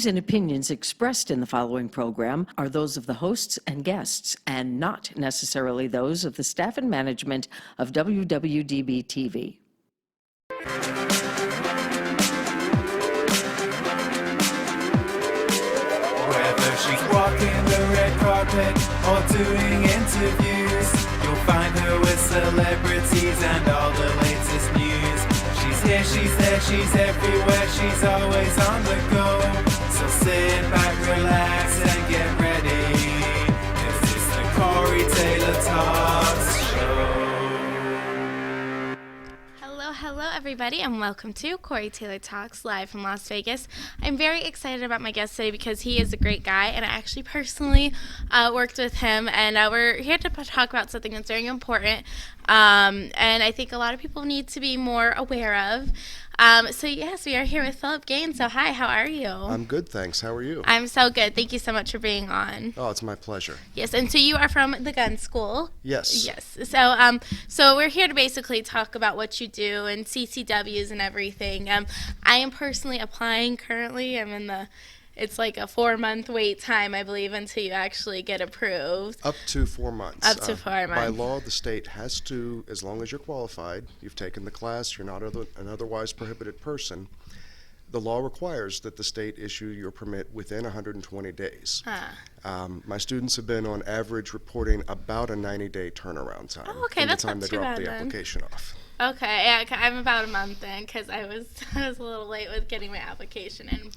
views and opinions expressed in the following program are those of the hosts and guests, and not necessarily those of the staff and management of WWDB-TV. Whether she's walking the red carpet or doing interviews, you'll find her with celebrities and all the latest news. She's here, she's there, she's everywhere, she's always on the go. So sit back, relax, and get ready, 'cause it's the Corey Taylor Talks Show. Hello everybody, and welcome to Corey Taylor Talks live from Las Vegas. I'm very excited about my guest today because he is a great guy, and I actually personally worked with him, and we're here to talk about something that's very important, and I think a lot of people need to be more aware of. So yes, we are here with Phillip Gaines. So hi, how are you? I'm good, thanks. How are you? I'm so good. Thank you so much for being on. Oh, it's my pleasure. Yes, and so you are from the gun school. Yes. Yes. So we're here to basically talk about what you do and CCWs and everything. I am personally applying currently. It's like a 4-month wait time, I believe, until you actually get approved. Up to 4 months. Up to 4 months. By law, the state has to, as long as you're qualified, you've taken the class, you're not an otherwise prohibited person, the law requires that the state issue your permit within 120 days. My students have been on average reporting about a 90-day turnaround time. Oh, okay, from that's the time not they too drop bad the then. application off. Okay, yeah, I'm about a month in because I was a little late with getting my application in,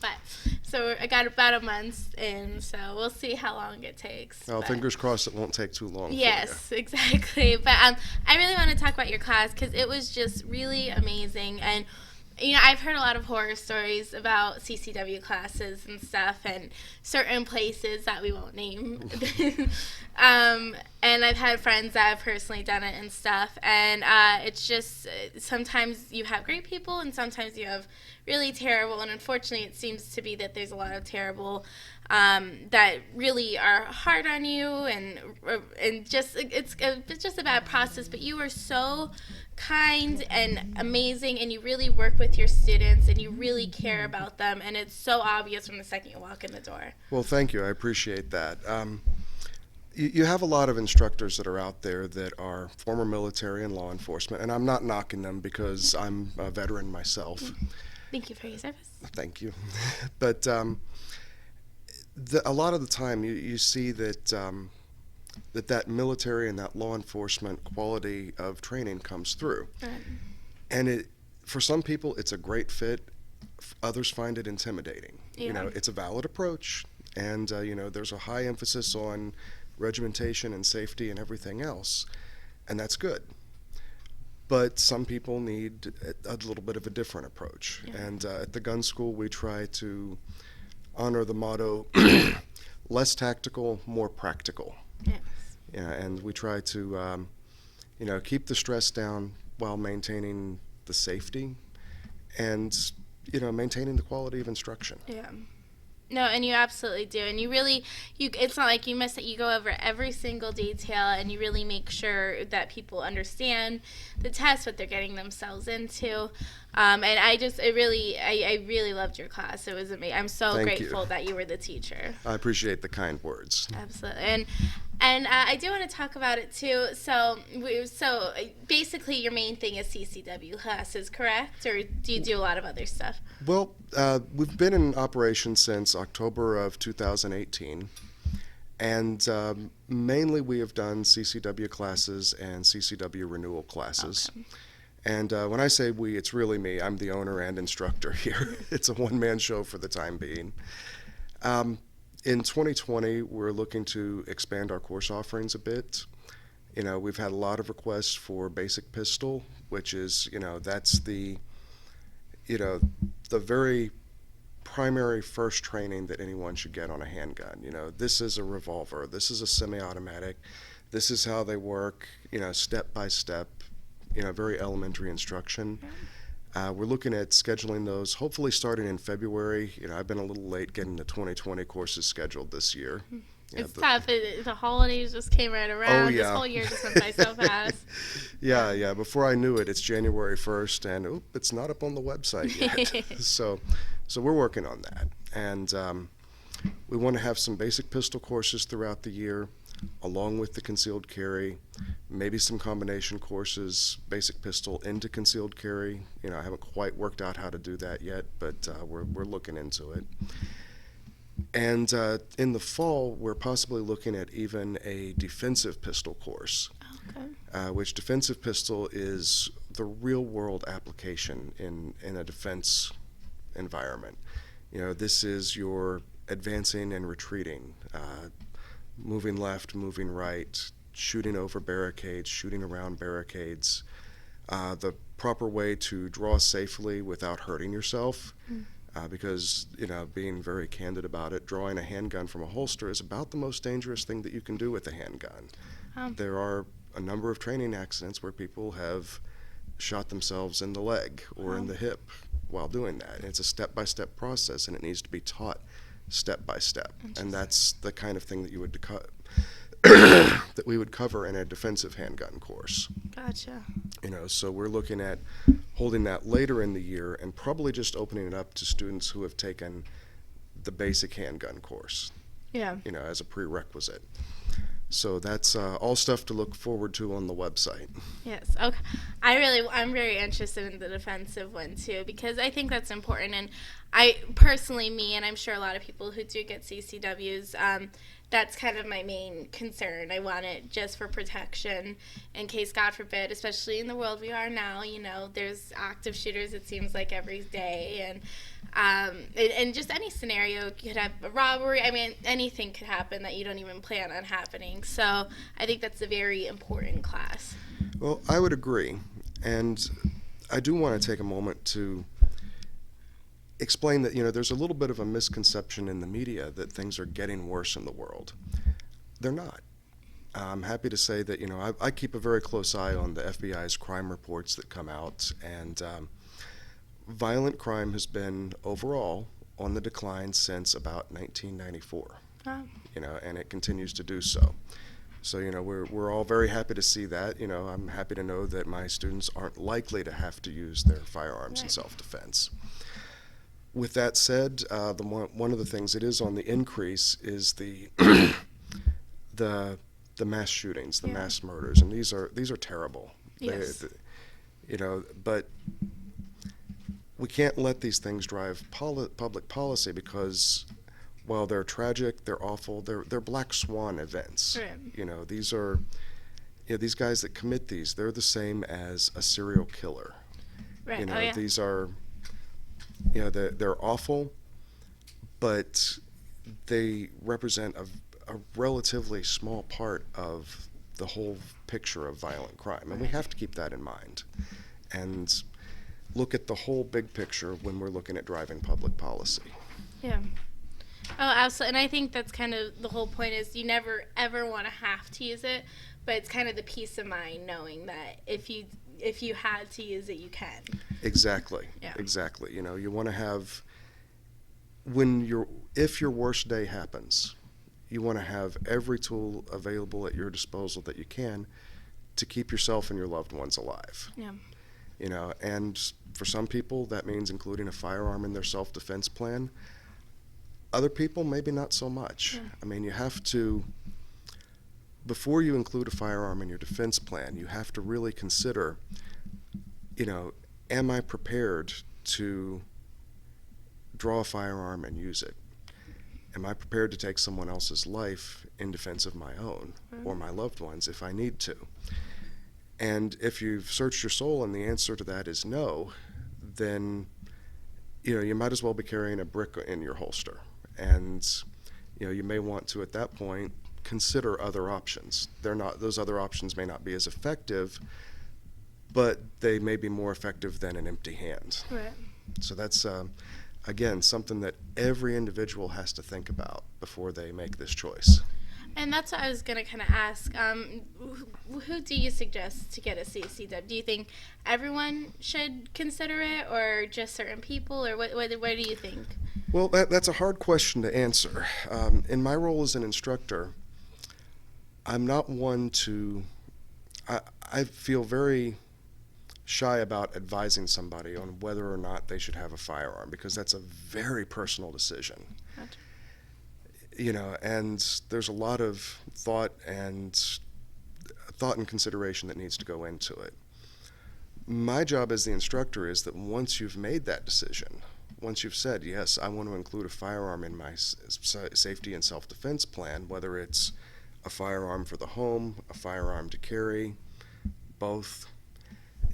so I got about a month in, so we'll see how long it takes. Well, fingers crossed it won't take too long. Yes, exactly. But I really want to talk about your class because it was just really amazing, and I've heard a lot of horror stories about CCW classes and stuff, and certain places that we won't name. And I've had friends that have personally done it and stuff, and it's just sometimes you have great people and sometimes you have really terrible, and unfortunately it seems to be that there's a lot of terrible that really are hard on you, and just it's just a bad process. But you are so kind and amazing, and you really work with your students, and you really care about them, and it's so obvious from the second you walk in the door. Well, thank you. I appreciate that. You have a lot of instructors that are out there that are former military and law enforcement, and I'm not knocking them because I'm a veteran myself. Thank you for your service. Thank you. But a lot of the time you see that that military and that law enforcement quality of training comes through. And for some people it's a great fit, others find it intimidating. Yeah. It's a valid approach, and there's a high emphasis on regimentation and safety and everything else, and that's good. But some people need a little bit of a different approach. Yeah. And at the gun school we try to honor the motto, less tactical, more practical. Yes. Yeah, and we try to keep the stress down while maintaining the safety and maintaining the quality of instruction. Yeah. No, and you absolutely do, and it's not like you miss it. You go over every single detail, and you really make sure that people understand the test, what they're getting themselves into, and I really loved your class. It was amazing. I'm so grateful that you were the teacher. I appreciate the kind words. Absolutely, and I do want to talk about it too. So basically, your main thing is CCW classes, correct? Or do you do a lot of other stuff? Well, we've been in operation since October of 2018, and mainly we have done CCW classes and CCW renewal classes. Okay. And when I say we, it's really me. I'm the owner and instructor here. It's a one-man show for the time being. In 2020, we're looking to expand our course offerings a bit. We've had a lot of requests for basic pistol, which is, that's the very primary first training that anyone should get on a handgun. This is a revolver, this is a semi-automatic, this is how they work, step by step, very elementary instruction. We're looking at scheduling those, hopefully starting in February. I've been a little late getting the 2020 courses scheduled this year. It's tough. The holidays just came right around. Oh, yeah. This whole year just went by so fast. Yeah. Before I knew it, it's January 1st, and it's not up on the website yet. So we're working on that. And we want to have some basic pistol courses throughout the year, along with the concealed carry, maybe some combination courses, basic pistol into concealed carry. You know, I haven't quite worked out how to do that yet, but we're looking into it. And in the fall, we're possibly looking at even a defensive pistol course, which defensive pistol is the real-world application in a defense environment. You know, this is your advancing and retreating, moving left, moving right, shooting over barricades, shooting around barricades, the proper way to draw safely without hurting yourself. Because, you know, being very candid about it, drawing a handgun from a holster is about the most dangerous thing that you can do with a handgun. There are a number of training accidents where people have shot themselves in the leg or in the hip while doing that. And it's a step-by-step process, and it needs to be taught step by step. And that's the kind of thing that you would that we would cover in a defensive handgun course. Gotcha. You know, so we're looking at holding that later in the year and probably just opening it up to students who have taken the basic handgun course, Yeah. you know, as a prerequisite. So that's all stuff to look forward to on the website. Yes. Okay. I'm very interested in the defensive one too, because I think that's important. And I personally, and I'm sure a lot of people who do get CCWs, that's kind of my main concern. I want it just for protection in case, God forbid, especially in the world we are now, you know, there's active shooters, it seems like, every day. And just any scenario could have a robbery. I mean, anything could happen that you don't even plan on happening. So I think that's a very important class. Well, I would agree. And I do want to take a moment to explain that, you know, there's a little bit of a misconception in the media that things are getting worse in the world. They're not. I'm happy to say that, you know, I keep a very close eye on the FBI's crime reports that come out, and violent crime has been overall on the decline since about 1994. Wow. You know, and it continues to do so. So, you know, we're all very happy to see that. You know, I'm happy to know that my students aren't likely to have to use their firearms in self-defense. With that said, one of the things that is on the increase is the the mass shootings, the mass murders, and these are terrible. Yes. You know, but we can't let these things drive public policy, because while they're tragic, they're awful, they're black swan events. Right. You know, these are, you know, these guys that commit these, they're the same as a serial killer. Right. You know, Oh, yeah. these are, you know, they're awful, but they represent a relatively small part of the whole picture of violent crime, and we have to keep that in mind and look at the whole big picture when we're looking at driving public policy. Yeah. Oh, absolutely. And I think that's kind of the whole point, is you never ever want to have to use it, but it's kind of the peace of mind knowing that if you had to use it, you can. Exactly. Yeah. Exactly. You know, you want to have, if your worst day happens, you want to have every tool available at your disposal that you can to keep yourself and your loved ones alive. Yeah. You know, and for some people that means including a firearm in their self-defense plan. Other people, maybe not so much. Yeah. I mean, you have to, before you include a firearm in your defense plan, you have to really consider, you know, am I prepared to draw a firearm and use it? Am I prepared to take someone else's life in defense of my own or my loved ones if I need to? And if you've searched your soul and the answer to that is no, then, you know, you might as well be carrying a brick in your holster. And, you know, you may want to, at that point, consider other options. Those other options may not be as effective, but they may be more effective than an empty hand. Right. So that's, again, something that every individual has to think about before they make this choice. And that's what I was going to kind of ask. Who do you suggest to get a CCW? Do you think everyone should consider it, or just certain people, or what do you think? Well, that's a hard question to answer. In my role as an instructor, I'm not one to, I feel very shy about advising somebody on whether or not they should have a firearm, because that's a very personal decision. Gotcha. You know, and there's a lot of thought and consideration that needs to go into it. My job as the instructor is that once you've made that decision, once you've said, yes, I want to include a firearm in my safety and self-defense plan, whether it's a firearm for the home, a firearm to carry, both,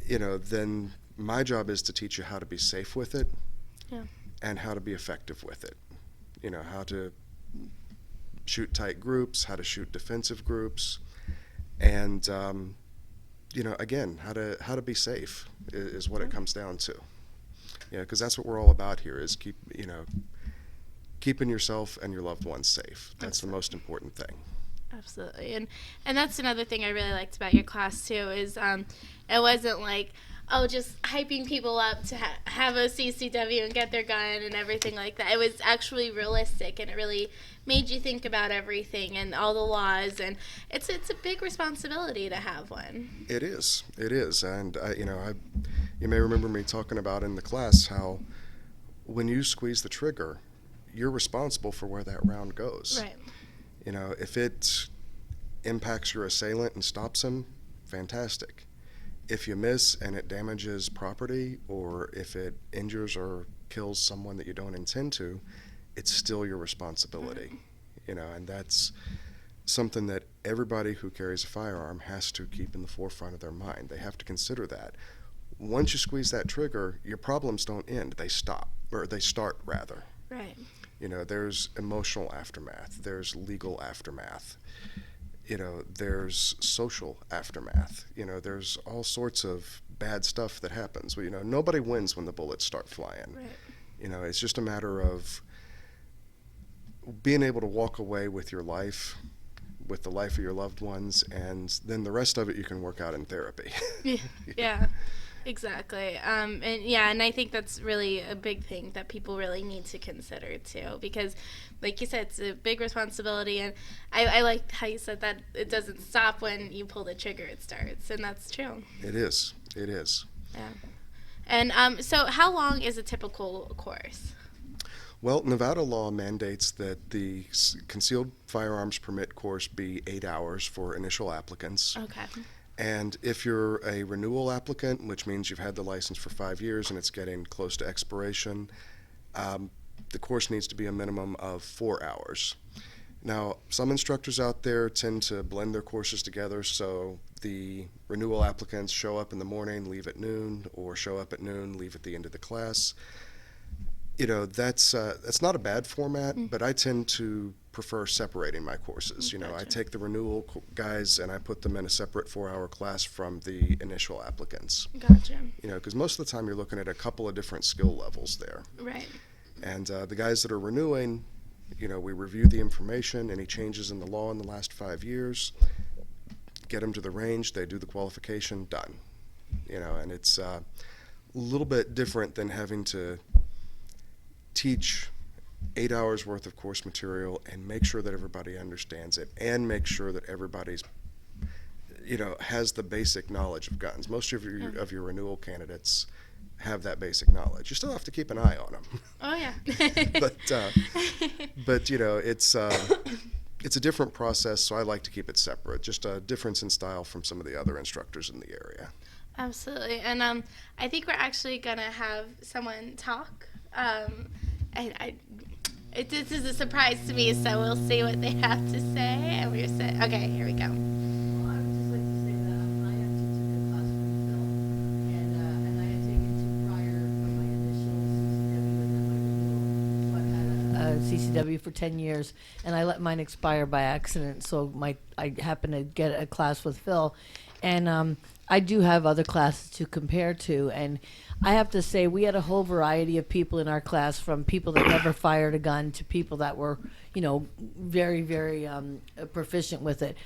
you know, then my job is to teach you how to be safe with it, Yeah. and how to be effective with it. You know, how to shoot tight groups, how to shoot defensive groups, and you know, again, how to be safe is what it comes down to. You know, because that's what we're all about here, is keeping yourself and your loved ones safe. That's the most important thing. Absolutely. And that's another thing I really liked about your class too, is it wasn't like, oh, just hyping people up to have a CCW and get their gun and everything like that. It was actually realistic, and it really made you think about everything and all the laws, and it's a big responsibility to have one. It is, and you may remember me talking about in the class how when you squeeze the trigger, you're responsible for where that round goes. Right. You know, if it impacts your assailant and stops him, fantastic. If you miss and it damages property, or if it injures or kills someone that you don't intend to, it's still your responsibility. You know, and that's something that everybody who carries a firearm has to keep in the forefront of their mind. They have to consider that. Once you squeeze that trigger, your problems don't end. They stop, or they start rather. Right. You know, there's emotional aftermath, there's legal aftermath, you know, there's social aftermath, you know, there's all sorts of bad stuff that happens. You know, nobody wins when the bullets start flying. Right. You know, it's just a matter of being able to walk away with your life, with the life of your loved ones, and then the rest of it you can work out in therapy. Yeah. Exactly. And I think that's really a big thing that people really need to consider too, because like you said, it's a big responsibility, and I like how you said that it doesn't stop when you pull the trigger, it starts, and that's true. It is. Yeah. And so how long is a typical course? Well, Nevada law mandates that the concealed firearms permit course be 8 hours for initial applicants. Okay. And if you're a renewal applicant, which means you've had the license for 5 years and it's getting close to expiration, the course needs to be a minimum of 4 hours. Now, some instructors out there tend to blend their courses together, so the renewal applicants show up in the morning, leave at noon, or show up at noon, leave at the end of the class. You know, that's not a bad format, but I tend to prefer separating my courses. You know, I take the renewal guys and I put them in a separate 4-hour class from the initial applicants. Gotcha. You know, because most of the time you're looking at a couple of different skill levels there. Right. And the guys that are renewing, you know, we review the information, any changes in the law in the last 5 years, get them to the range, they do the qualification, done. You know, and it's a little bit different than having to teach 8 hours worth of course material and make sure that everybody understands it, and make sure that everybody's, you know, has the basic knowledge of guns. Most of your renewal candidates have that basic knowledge. You still have to keep an eye on them. Oh yeah. but you know, it's a different process, so I like to keep it separate. Just a difference in style from some of the other instructors in the area. Absolutely. And I think we're actually gonna have someone talk. This is a surprise to me, so we'll see what they have to say. And we're saying, okay, here we go. Well, I would just like to say that I actually took a class from Phil, and I had taken two prior from my initial CCW, and then my renewal. So I've had CCW for 10 years, and I let mine expire by accident. So I happened to get a class with Phil, and I do have other classes to compare to, and I have to say we had a whole variety of people in our class, from people that never fired a gun to people that were, you know, very, very proficient with it.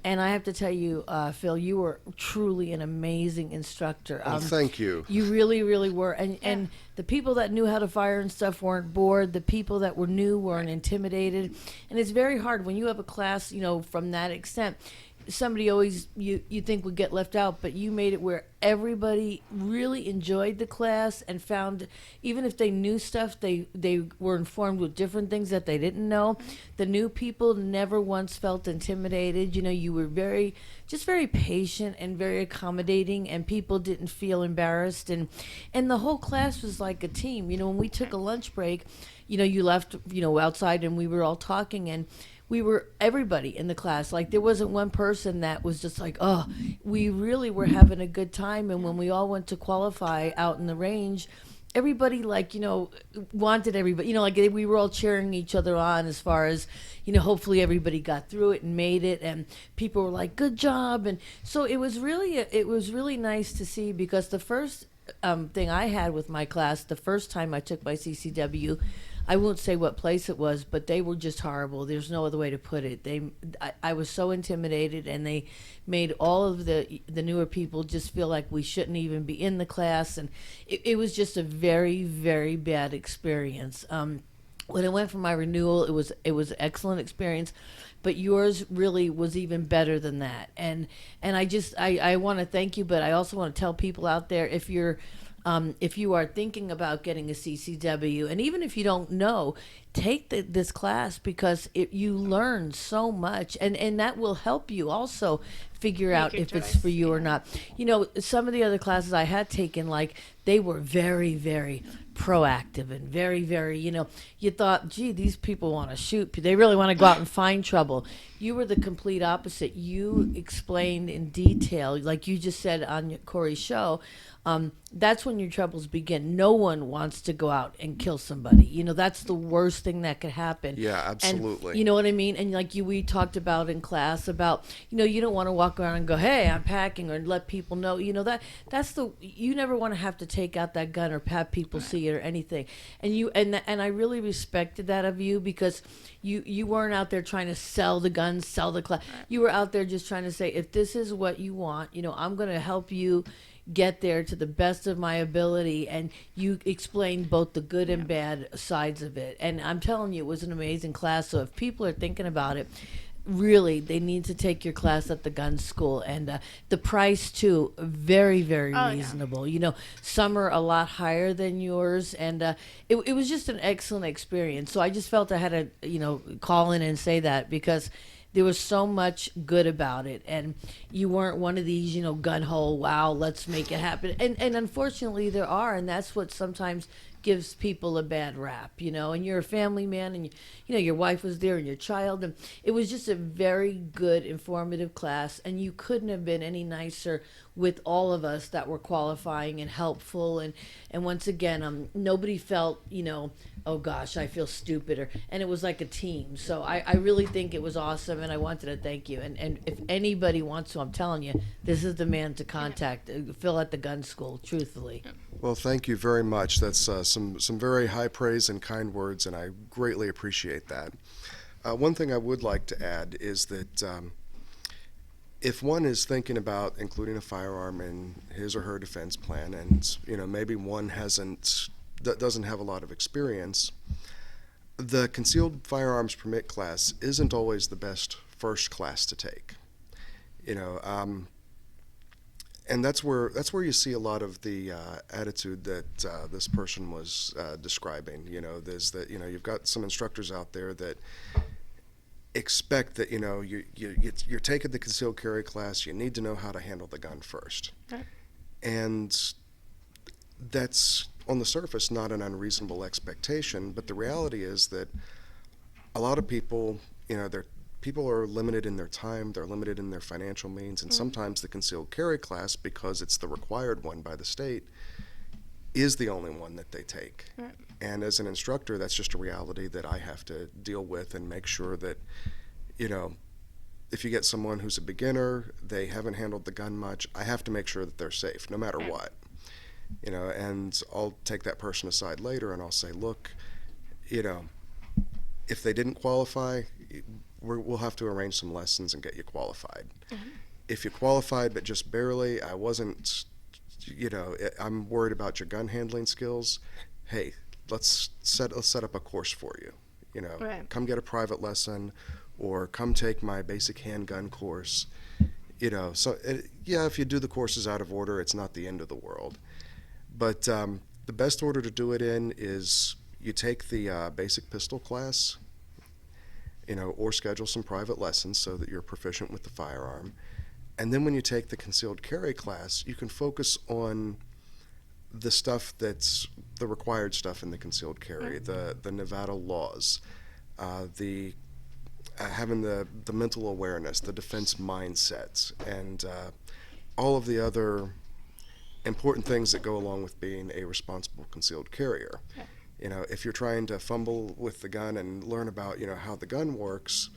And I have to tell you, Phil, you were truly an amazing instructor. Thank you. You really, really were. And the people that knew how to fire and stuff weren't bored. The people that were new weren't intimidated. And it's very hard when you have a class, you know, from that extent. somebody always you think would get left out, but you made it where everybody really enjoyed the class and found, even if they knew stuff, they were informed with different things that they didn't know. The new people never once felt intimidated. You know, you were very patient and very accommodating, and people didn't feel embarrassed, and the whole class was like a team. You know, when we took a lunch break, you know, you left, you know, outside, and we were all talking, and we were everybody in the class. Like, there wasn't one person that was just like, oh, we really were having a good time. And when we all went to qualify out in the range, everybody, like, you know, wanted everybody, you know, like we were all cheering each other on as far as, you know, hopefully everybody got through it and made it, and people were like, good job. And so it was really nice to see, because the first thing I had with my class, the first time I took my CCW, I won't say what place it was, but they were just horrible. There's no other way to put it. I was so intimidated, and they made all of the newer people just feel like we shouldn't even be in the class, and it was just a very, very bad experience. When I went for my renewal, it was an excellent experience, but yours really was even better than that. And I want to thank you, but I also want to tell people out there, if you are thinking about getting a CCW, and even if you don't know, take this class, because you learn so much, and that will help you also figure out your if it's choice, for you or not. You know, some of the other classes I had taken, like, they were very, very proactive and very, very, you know, you thought, gee, these people want to shoot. They really want to go out and find trouble. You were the complete opposite. You explained in detail, like you just said on Corey's show, that's when your troubles begin. No one wants to go out and kill somebody. You know, that's the worst thing that could happen. Yeah, absolutely. And, you know what I mean? And like we talked about in class about, you know, you don't want to walk around and go, hey, I'm packing, or let people know. You know, you never want to have to take out that gun or have people see it or anything. And I really respected that of you, because you weren't out there trying to sell the guns, sell the class. You were out there just trying to say, if this is what you want, you know, I'm going to help you get there to the best of my ability. And you explained both the good and bad sides of it, and I'm telling you, it was an amazing class. So if people are thinking about it, really, they need to take your class at the gun school. And the price too, very, very reasonable. You know, some are a lot higher than yours, and it was just an excellent experience. So I just felt I had to, you know, call in and say that, because there was so much good about it, and you weren't one of these, you know, gun hole, wow, let's make it happen. And unfortunately there are, and that's what sometimes gives people a bad rap, you know. And you're a family man, and you know, your wife was there and your child, and it was just a very good, informative class, and you couldn't have been any nicer with all of us that were qualifying and helpful. And once again, nobody felt, you know, oh gosh, I feel stupid, and it was like a team. So I really think it was awesome, and I wanted to thank you. And if anybody wants to, I'm telling you, this is the man to contact. Phil at the gun school, truthfully. Well, thank you very much. That's some very high praise and kind words, and I greatly appreciate that. One thing I would like to add is that if one is thinking about including a firearm in his or her defense plan, and you know, maybe one doesn't have a lot of experience, the concealed firearms permit class isn't always the best first class to take. You know, and that's where you see a lot of the attitude that this person was describing. You know, there's that, you know, you've got some instructors out there that expect that, you know, you're taking the concealed carry class, you need to know how to handle the gun first. Right. And that's, on the surface, not an unreasonable expectation, but the reality is that a lot of people, you know, people are limited in their time, they're limited in their financial means, and sometimes the concealed carry class, because it's the required one by the state, is the only one that they take. Right. And as an instructor, that's just a reality that I have to deal with and make sure that, you know, if you get someone who's a beginner, they haven't handled the gun much, I have to make sure that they're safe, no matter what. You know, and I'll take that person aside later and I'll say, look, you know, if they didn't qualify, we'll have to arrange some lessons and get you qualified. If you qualified but just barely, I wasn't, you know, I'm worried about your gun handling skills, hey, let's set up a course for you. You know, Right. come get a private lesson, or come take my basic handgun course. So yeah, if you do the courses out of order, it's not the end of the world. But the best order to do it in is you take the basic pistol class, or schedule some private lessons so that you're proficient with the firearm. And then when you take the concealed carry class, you can focus on the stuff that's the required stuff in the concealed carry, the Nevada laws, the having the mental awareness, the defense mindset, and all of the other important things that go along with being a responsible concealed carrier. If you're trying to fumble with the gun and learn about, how the gun works,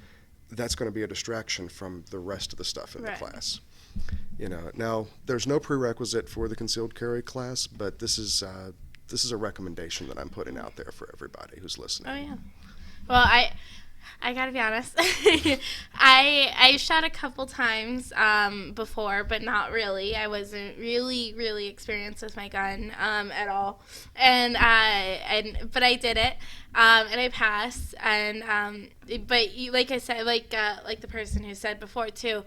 that's going to be a distraction from the rest of the stuff in the class. Now there's no prerequisite for the concealed carry class, but this is a recommendation that I'm putting out there for everybody who's listening. Oh yeah. Well, I gotta be honest. I shot a couple times before, but not really. I wasn't really experienced with my gun at all, but I did it, and I passed. And but you, like I said, like the person who said before too,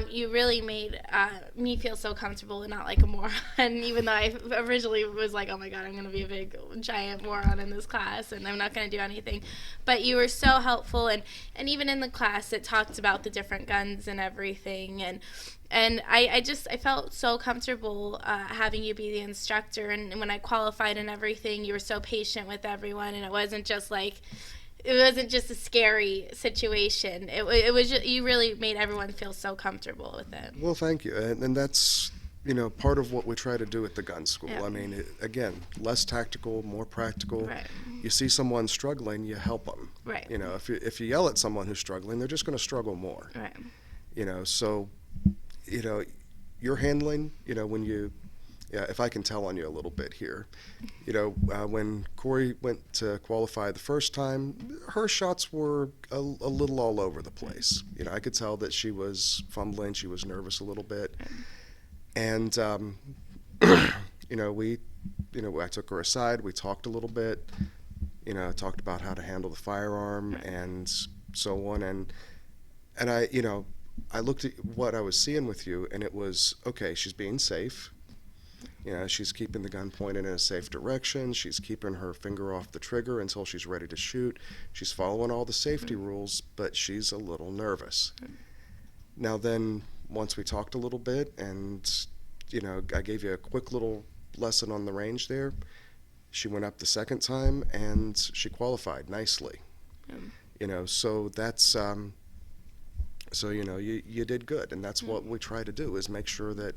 you really made me feel so comfortable and not like a moron. Even though I originally was like, oh my god, I'm gonna be a big giant moron in this class, and I'm not gonna do anything. But you were so helpful, and even in the class, it talked about the different guns and everything, and I felt so comfortable having you be the instructor. And when I qualified and everything, you were so patient with everyone, and it wasn't just a scary situation. It was just, you really made everyone feel so comfortable with it. Well, thank you, and that's part of what we try to do at the gun school. Yeah. I mean, again, less tactical, more practical. Right. You see someone struggling, you help them. Right. If you yell at someone who's struggling, they're just going to struggle more. Right. So, your handling, when you, if I can tell on you a little bit here, when Corey went to qualify the first time, her shots were a little all over the place. I could tell that she was fumbling, she was nervous a little bit. And, I took her aside, we talked a little bit, talked about how to handle the firearm and so on. And I looked at what I was seeing with you, and it was, okay, she's being safe. She's keeping the gun pointed in a safe direction. She's keeping her finger off the trigger until she's ready to shoot. She's following all the safety rules, but she's a little nervous. Now then, once we talked a little bit and, I gave you a quick little lesson on the range there, she went up the second time and she qualified nicely. So that's, you did good. And that's what we try to do, is make sure that,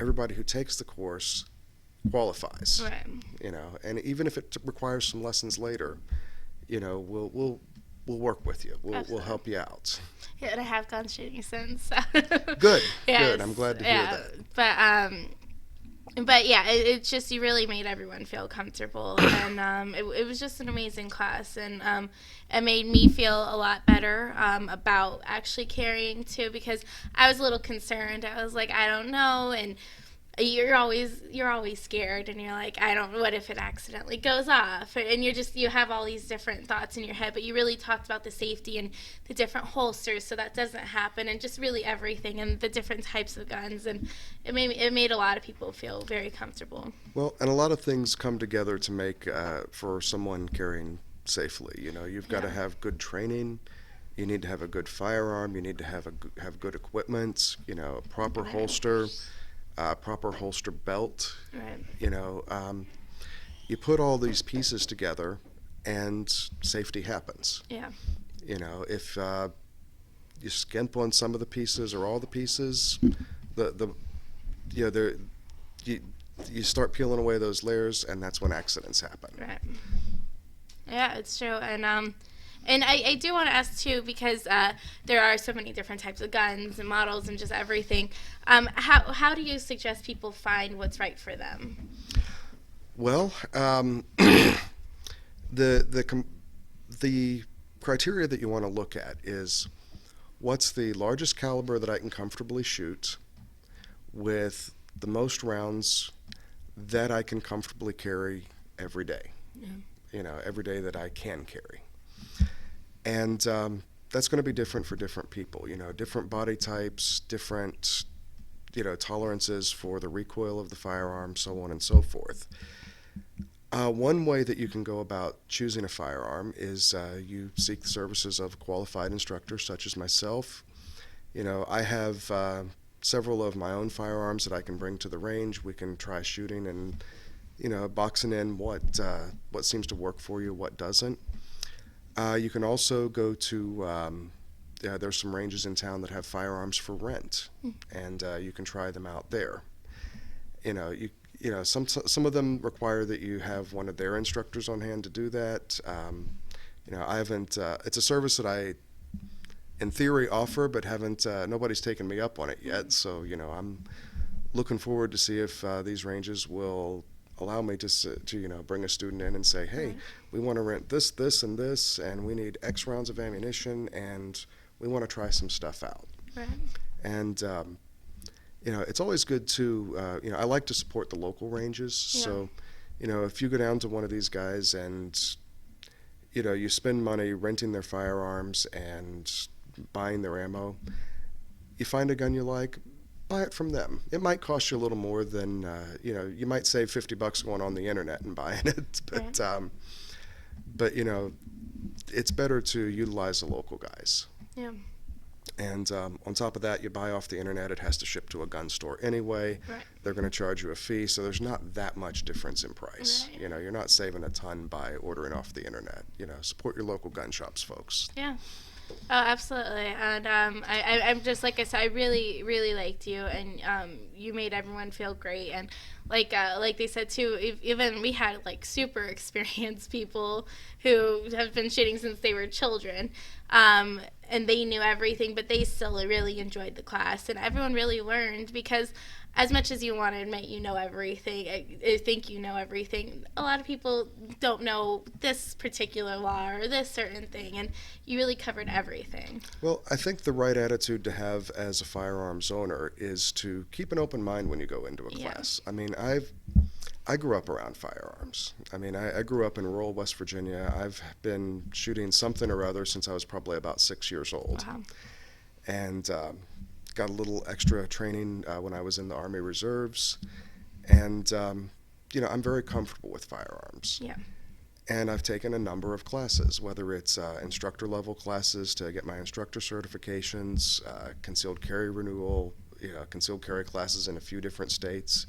everybody who takes the course qualifies. Right. And even if it requires some lessons later, we'll work with you. We'll help you out. Yeah, and I have gone shooting since. So. Good. Yes, Good. I'm glad to hear that. But yeah, it's just, you really made everyone feel comfortable, and it was just an amazing class, and it made me feel a lot better about actually carrying too, because I was a little concerned. I was like, I don't know, and you're always scared, and you're like, what if it accidentally goes off, and you have all these different thoughts in your head. But you really talked about the safety and the different holsters so that doesn't happen, and just really everything, and the different types of guns, and it made a lot of people feel very comfortable. Well, and a lot of things come together to make for someone carrying safely. You've got to have good training. You need to have a good firearm. You need to have good equipment. A proper holster. Proper holster belt. Right. You put all these pieces together, and safety happens. Yeah. If you skimp on some of the pieces or all the pieces, you start peeling away those layers, and that's when accidents happen. Right. Yeah, it's true, and I do want to ask too, because there are so many different types of guns and models and just everything. How do you suggest people find what's right for them? Well, the criteria that you want to look at is, what's the largest caliber that I can comfortably shoot with the most rounds that I can comfortably carry every day. Every day that I can carry. And that's going to be different for different people. Different body types, different tolerances for the recoil of the firearm, so on and so forth. One way that you can go about choosing a firearm is you seek the services of qualified instructors such as myself. I have several of my own firearms that I can bring to the range. We can try shooting and boxing in what seems to work for you, what doesn't. You can also go to there's some ranges in town that have firearms for rent, and you can try them out there. Some of them require that you have one of their instructors on hand to do that. I haven't. It's a service that I, in theory, offer, but haven't. Nobody's taken me up on it yet. So I'm looking forward to see if these ranges will allow me to bring a student in and say, hey, we want to rent this, this, and this, and we need X rounds of ammunition, and we want to try some stuff out. Right. And it's always good to, I like to support the local ranges. Yeah. So, if you go down to one of these guys and, you spend money renting their firearms and buying their ammo, you find a gun you like, buy it from them. It might cost you a little more than, you might save $50 going on the internet and buying it, but it's better to utilize the local guys. Yeah. And on top of that, you buy off the internet, it has to ship to a gun store anyway. Right. They're going to charge you a fee, so there's not that much difference in price. Right. You're not saving a ton by ordering off the internet. Support your local gun shops, folks. Yeah. Oh, absolutely. And I'm just, like I said, I really, really liked you, and you made everyone feel great. And like they said too, even we had like super experienced people who have been shooting since they were children, and they knew everything, but they still really enjoyed the class, and everyone really learned, because as much as you want to admit you know everything, I think you know everything, a lot of people don't know this particular law or this certain thing, and you really covered everything. Well, I think the right attitude to have as a firearms owner is to keep an open mind when you go into a class. I mean, I grew up around firearms. I mean, I grew up in rural West Virginia. I've been shooting something or other since I was probably about 6 years old. Wow. And got a little extra training when I was in the Army Reserves. And, I'm very comfortable with firearms. Yeah. And I've taken a number of classes, whether it's instructor level classes to get my instructor certifications, concealed carry renewal, concealed carry classes in a few different states.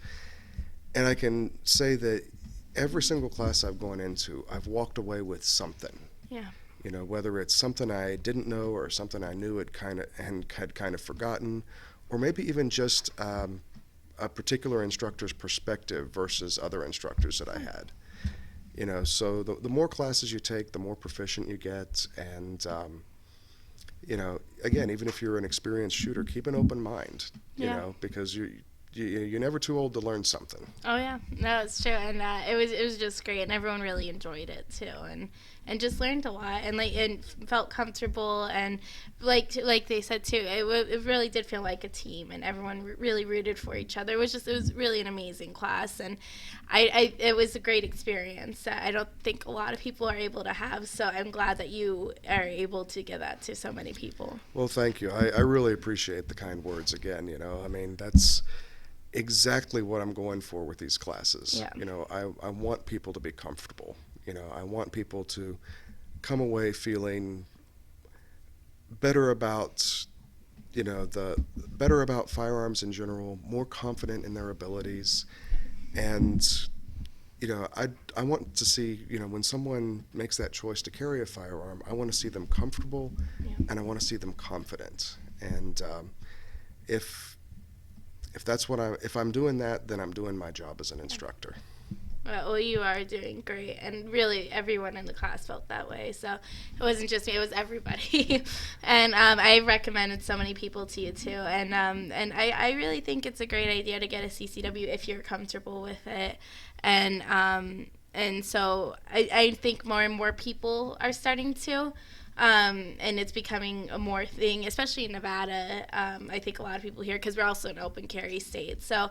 And I can say that every single class I've gone into, I've walked away with something. Yeah. Whether it's something I didn't know or something I knew had kind of forgotten, or maybe even just a particular instructor's perspective versus other instructors that I had. So the more classes you take, the more proficient you get, and again, even if you're an experienced shooter, keep an open mind. Because you're never too old to learn something. Oh yeah, no, it's true, and it was just great, and everyone really enjoyed it too, and just learned a lot, and felt comfortable, and like they said too, it really did feel like a team, and everyone really rooted for each other. It was really an amazing class, and it was a great experience that I don't think a lot of people are able to have. So I'm glad that you are able to give that to so many people. Well, thank you. I really appreciate the kind words again. I mean, that's exactly what I'm going for with these classes. Yeah. I want people to be comfortable. I want people to come away feeling better about, better about firearms in general, more confident in their abilities. And, I want to see, when someone makes that choice to carry a firearm, I want to see them comfortable, and I want to see them confident. And if I'm doing that, then I'm doing my job as an instructor. Well, you are doing great, and really everyone in the class felt that way. So it wasn't just me; it was everybody. And I recommended so many people to you too. And I really think it's a great idea to get a CCW if you're comfortable with it. And so I think more and more people are starting to. And it's becoming a more thing, especially in Nevada. I think a lot of people here, because we're also an open carry state. So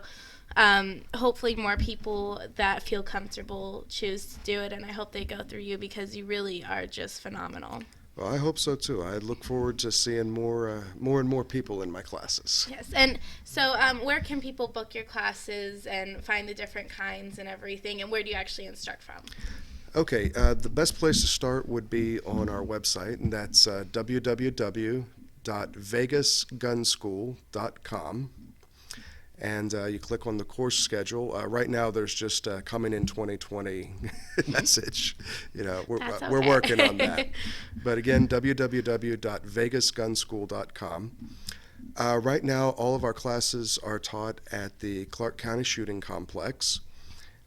hopefully more people that feel comfortable choose to do it, and I hope they go through you, because you really are just phenomenal. Well, I hope so too. I look forward to seeing more and more people in my classes. Yes, and so where can people book your classes and find the different kinds and everything, and where do you actually instruct from? Okay, the best place to start would be on our website, and that's www.vegasgunschool.com. And you click on the course schedule. Right now, there's just coming in 2020 message. That's we're okay. working on that. But again, www.vegasgunschool.com. Right now, all of our classes are taught at the Clark County Shooting Complex,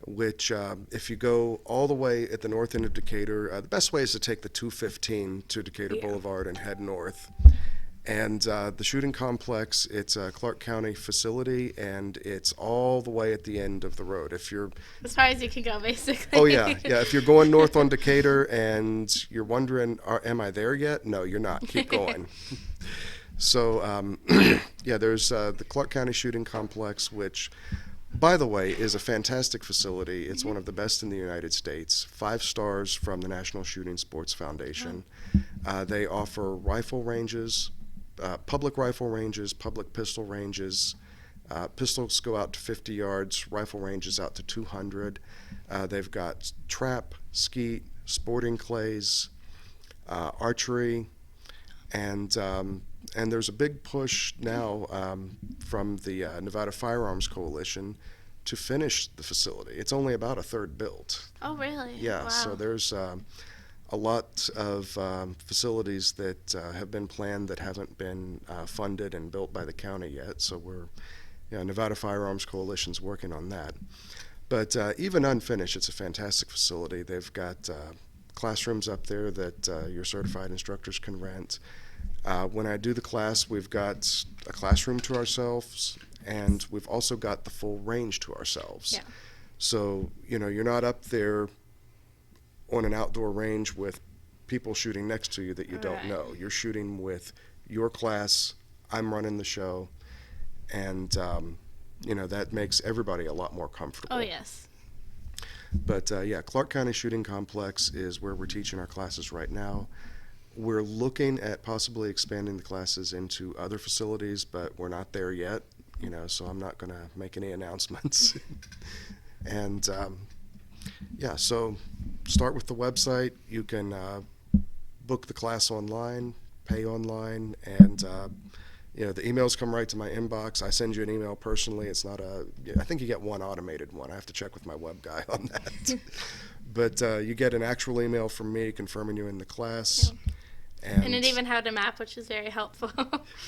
which if you go all the way at the north end of Decatur, the best way is to take the 215 to Decatur Boulevard and head north. And the shooting complex, it's a Clark County facility, and it's all the way at the end of the road. If you're As far as you can go, basically. Oh yeah. If you're going north on Decatur and you're wondering, am I there yet? No, you're not. Keep going. So there's the Clark County Shooting Complex, which, by the way, is a fantastic facility. It's one of the best in the United States. 5 stars from the National Shooting Sports Foundation. They offer rifle ranges, public rifle ranges, public pistol ranges. Pistols go out to 50 yards, rifle ranges out to 200. They've got trap, skeet, sporting clays, archery, and there's a big push now from the Nevada Firearms Coalition to finish the facility. It's only about a third built. Oh, really? Yeah, Wow. so there's a lot of facilities that have been planned that haven't been funded and built by the county yet. So Nevada Firearms Coalition's working on that. But even unfinished, it's a fantastic facility. They've got classrooms up there that your certified instructors can rent. When I do the class, we've got a classroom to ourselves, and we've also got the full range to ourselves. Yeah. So, you're not up there on an outdoor range with people shooting next to you that you don't Right. know. You're shooting with your class. I'm running the show, and that makes everybody a lot more comfortable. Oh, yes. But Clark County Shooting Complex is where we're teaching our classes right now. We're looking at possibly expanding the classes into other facilities, but we're not there yet, so I'm not going to make any announcements. And so start with the website. You can book the class online, pay online, and the emails come right to my inbox. I send you an email personally. It's not I think you get one automated one. I have to check with my web guy on that. But you get an actual email from me confirming you're in the class. Yeah. And it even had a map, which is very helpful.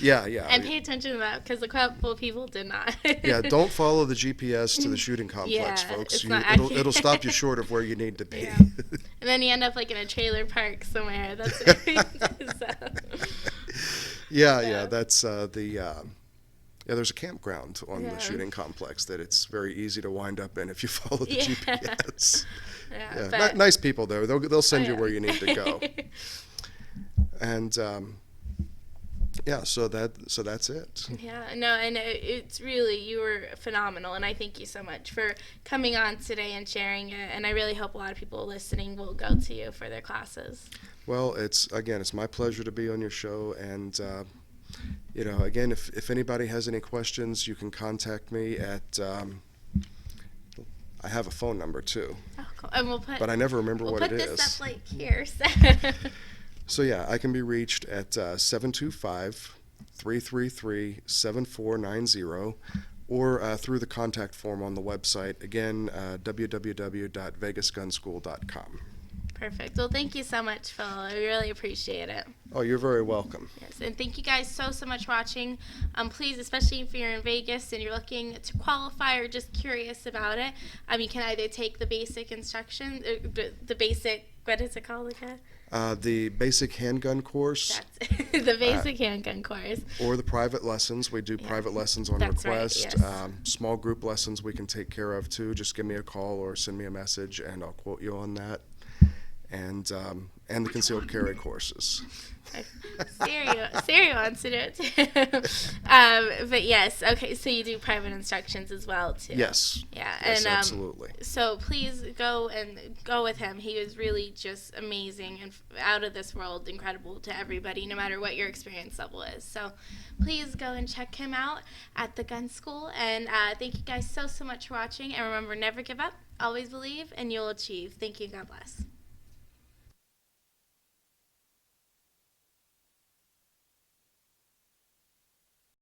Yeah. And pay attention to that, because a couple of people did not. Yeah, don't follow the GPS to the shooting complex, Yeah, folks. it's not It'll accurate. stop you short of where you need to be. Yeah. And then you end up like in a trailer park somewhere. That's That's there's a campground on Yeah. the shooting complex that it's very easy to wind up in if you follow the Yeah. GPS. Yeah, Yeah, nice people though. They'll send you yeah. where you need to go. And so that's it. Yeah, no, and it's really, you were phenomenal, and I thank you so much for coming on today and sharing it, and I really hope a lot of people listening will go to you for their classes. Well, it's my pleasure to be on your show, and again, if anybody has any questions, you can contact me at I have a phone number too, Oh, cool. And but I never remember what it We'll is. put this up like here. So. So I can be reached at 725-333-7490 or through the contact form on the website. Again, www.vegasgunschool.com. Perfect. Well, thank you so much, Phil. I really appreciate it. Oh, you're very welcome. Yes, and thank you guys so much for watching. Please, especially if you're in Vegas and you're looking to qualify or just curious about it, you can either take the basic instruction, the basic, what is it called again? The basic handgun course. That's the basic handgun course. Or the private lessons. We do private lessons on That's right, request. yes. Small group lessons we can take care of too. Just give me a call or send me a message and I'll quote you on that. and the concealed carry courses. Siri wants to do it too. But yes, okay, so you do private instructions as well too. Yes. Yeah, Yes, and absolutely. so please go with him. He was really just amazing and out of this world, incredible to everybody, no matter what your experience level is. So please go and check him out at the gun school. And thank you guys so much for watching. And remember, never give up, always believe, and you'll achieve. Thank you. God bless.